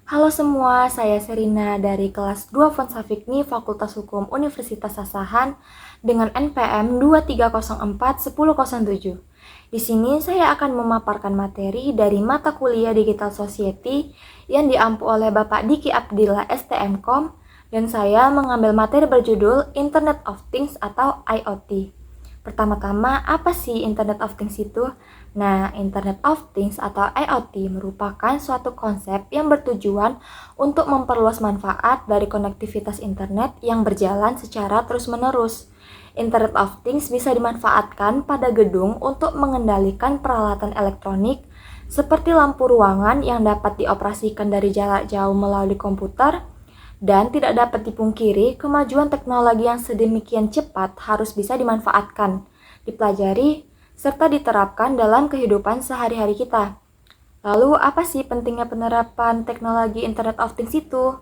Halo semua, saya Serina dari kelas 2 Fonsafikni Fakultas Hukum Universitas Asahan dengan NPM 2304-1007. Di sini saya akan memaparkan materi dari mata kuliah Digital Society yang diampu oleh Bapak Diki Abdillah STMkom dan saya mengambil materi berjudul Internet of Things atau IoT. Pertama-tama, apa sih Internet of Things itu? Nah, Internet of Things atau IoT merupakan suatu konsep yang bertujuan untuk memperluas manfaat dari konektivitas internet yang berjalan secara terus-menerus. Internet of Things bisa dimanfaatkan pada gedung untuk mengendalikan peralatan elektronik seperti lampu ruangan yang dapat dioperasikan dari jarak jauh melalui komputer, dan tidak dapat dipungkiri, kemajuan teknologi yang sedemikian cepat harus bisa dimanfaatkan, dipelajari, serta diterapkan dalam kehidupan sehari-hari kita. Lalu, apa sih pentingnya penerapan teknologi Internet of Things itu?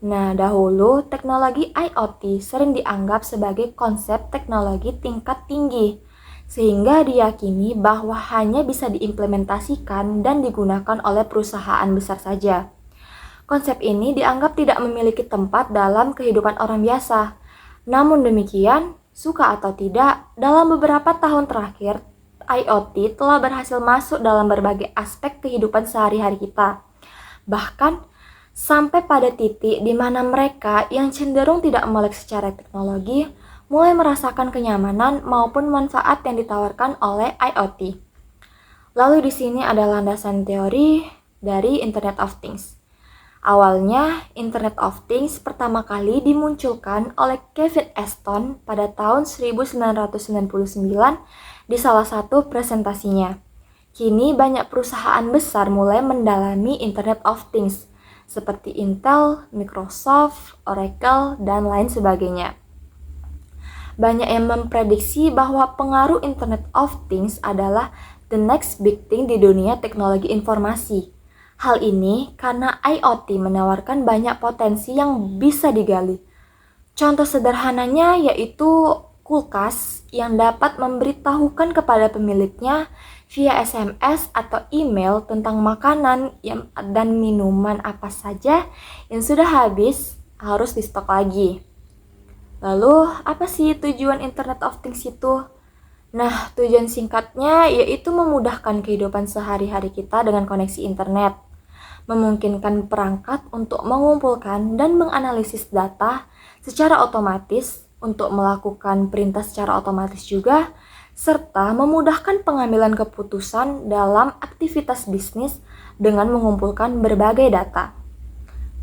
Nah, dahulu teknologi IoT sering dianggap sebagai konsep teknologi tingkat tinggi, sehingga diyakini bahwa hanya bisa diimplementasikan dan digunakan oleh perusahaan besar saja. Konsep ini dianggap tidak memiliki tempat dalam kehidupan orang biasa. Namun demikian, suka atau tidak, dalam beberapa tahun terakhir, IoT telah berhasil masuk dalam berbagai aspek kehidupan sehari-hari kita. Bahkan, sampai pada titik di mana mereka yang cenderung tidak melek secara teknologi mulai merasakan kenyamanan maupun manfaat yang ditawarkan oleh IoT. Lalu di sini ada landasan teori dari Internet of Things. Awalnya, Internet of Things pertama kali dimunculkan oleh Kevin Aston pada tahun 1999 di salah satu presentasinya. Kini banyak perusahaan besar mulai mendalami Internet of Things, seperti Intel, Microsoft, Oracle, dan lain sebagainya. Banyak yang memprediksi bahwa pengaruh Internet of Things adalah the next big thing di dunia teknologi informasi. Hal ini karena IoT menawarkan banyak potensi yang bisa digali. Contoh sederhananya yaitu kulkas yang dapat memberitahukan kepada pemiliknya via SMS atau email tentang makanan dan minuman apa saja yang sudah habis harus di stok lagi. Lalu, apa sih tujuan Internet of Things itu? Nah, tujuan singkatnya yaitu memudahkan kehidupan sehari-hari kita dengan koneksi internet, memungkinkan perangkat untuk mengumpulkan dan menganalisis data secara otomatis, untuk melakukan perintah secara otomatis juga, serta memudahkan pengambilan keputusan dalam aktivitas bisnis dengan mengumpulkan berbagai data.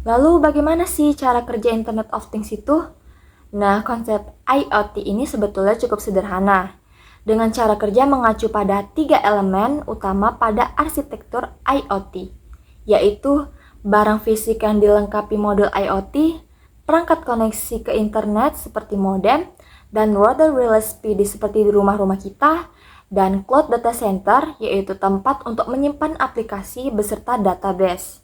Lalu bagaimana sih cara kerja Internet of Things itu? Nah, konsep IoT ini sebetulnya cukup sederhana, dengan cara kerja mengacu pada 3 elemen utama pada arsitektur IoT, yaitu barang fisik yang dilengkapi modul IoT, perangkat koneksi ke internet seperti modem, dan rotary relay PD seperti di rumah-rumah kita, dan cloud data center yaitu tempat untuk menyimpan aplikasi beserta database.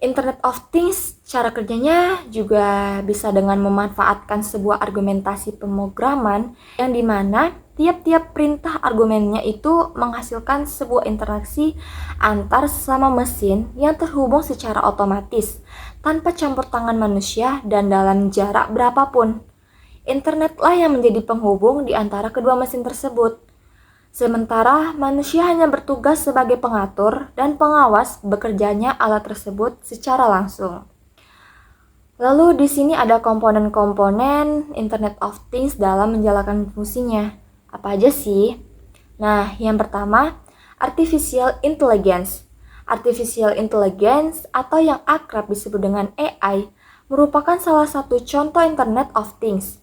Internet of Things, cara kerjanya juga bisa dengan memanfaatkan sebuah argumentasi pemrograman yang dimana tiap-tiap perintah argumennya itu menghasilkan sebuah interaksi antar sesama mesin yang terhubung secara otomatis tanpa campur tangan manusia dan dalam jarak berapapun. Internetlah yang menjadi penghubung di antara kedua mesin tersebut. Sementara manusia hanya bertugas sebagai pengatur dan pengawas bekerjanya alat tersebut secara langsung. Lalu di sini ada komponen-komponen Internet of Things dalam menjalankan fungsinya. Apa aja sih? Nah, yang pertama, Artificial Intelligence. Artificial Intelligence atau yang akrab disebut dengan AI merupakan salah satu contoh Internet of Things.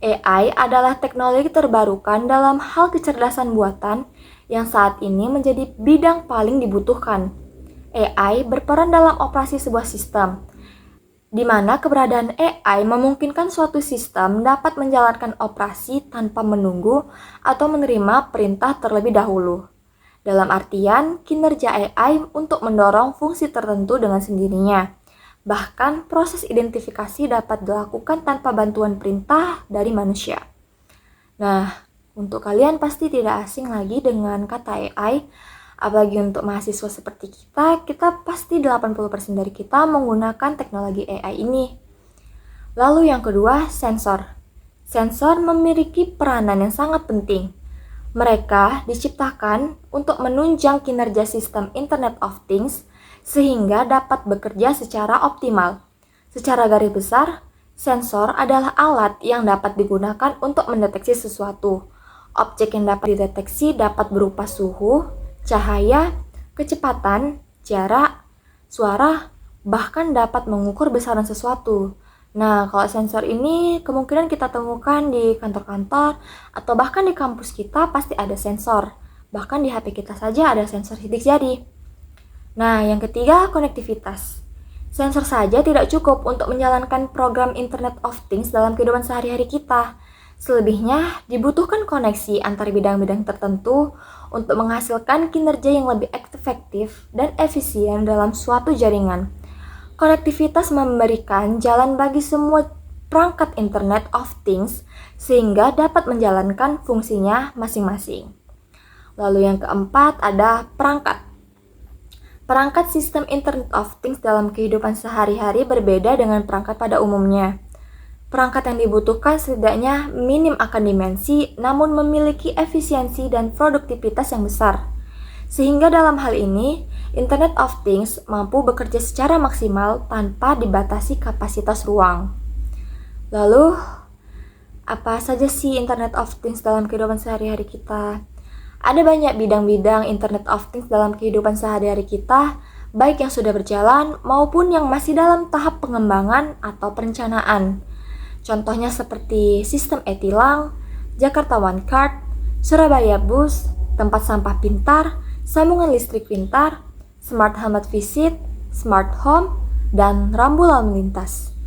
AI adalah teknologi terbarukan dalam hal kecerdasan buatan yang saat ini menjadi bidang paling dibutuhkan. AI berperan dalam operasi sebuah sistem, di mana keberadaan AI memungkinkan suatu sistem dapat menjalankan operasi tanpa menunggu atau menerima perintah terlebih dahulu. Dalam artian, kinerja AI untuk mendorong fungsi tertentu dengan sendirinya. Bahkan, proses identifikasi dapat dilakukan tanpa bantuan perintah dari manusia. Nah, untuk kalian pasti tidak asing lagi dengan kata AI, Apalagi untuk mahasiswa seperti kita pasti 80% dari kita menggunakan teknologi AI ini. Lalu yang kedua, sensor. Sensor memiliki peranan yang sangat penting. Mereka diciptakan untuk menunjang kinerja sistem Internet of Things sehingga dapat bekerja secara optimal. Secara garis besar, sensor adalah alat yang dapat digunakan untuk mendeteksi sesuatu. Objek yang dapat dideteksi dapat berupa suhu, cahaya, kecepatan, jarak, suara, bahkan dapat mengukur besaran sesuatu. Nah, kalau sensor ini kemungkinan kita temukan di kantor-kantor atau bahkan di kampus kita pasti ada sensor. Bahkan di HP kita saja ada sensor sidik jari. Nah, yang ketiga, konektivitas. Sensor saja tidak cukup untuk menjalankan program Internet of Things dalam kehidupan sehari-hari kita. Selebihnya, dibutuhkan koneksi antar bidang-bidang tertentu untuk menghasilkan kinerja yang lebih efektif dan efisien dalam suatu jaringan. Konektivitas memberikan jalan bagi semua perangkat Internet of Things sehingga dapat menjalankan fungsinya masing-masing. Lalu yang keempat ada perangkat. Perangkat sistem Internet of Things dalam kehidupan sehari-hari berbeda dengan perangkat pada umumnya. Perangkat yang dibutuhkan setidaknya minim akan dimensi namun memiliki efisiensi dan produktivitas yang besar. Sehingga dalam hal ini, Internet of Things mampu bekerja secara maksimal tanpa dibatasi kapasitas ruang. Lalu, apa saja sih Internet of Things dalam kehidupan sehari-hari kita? Ada banyak bidang-bidang Internet of Things dalam kehidupan sehari-hari kita, baik yang sudah berjalan maupun yang masih dalam tahap pengembangan atau perencanaan. Contohnya seperti sistem e-tilang, Jakarta One Card, Surabaya Bus, tempat sampah pintar, sambungan listrik pintar, Smart Helmet Visit, Smart Home, dan rambu lalu lintas.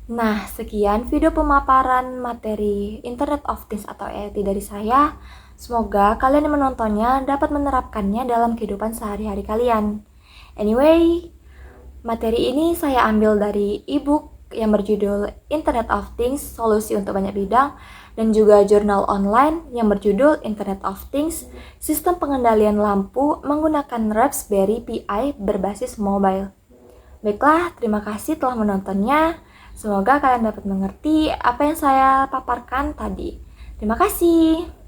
Nah, sekian video pemaparan materi Internet of Things atau IoT dari saya. Semoga kalian yang menontonnya dapat menerapkannya dalam kehidupan sehari-hari kalian. Anyway, materi ini saya ambil dari e-book yang berjudul Internet of Things, Solusi untuk Banyak Bidang, dan juga jurnal online yang berjudul Internet of Things, Sistem Pengendalian Lampu menggunakan Raspberry Pi berbasis mobile. Baiklah, terima kasih telah menontonnya. Semoga kalian dapat mengerti apa yang saya paparkan tadi. Terima kasih.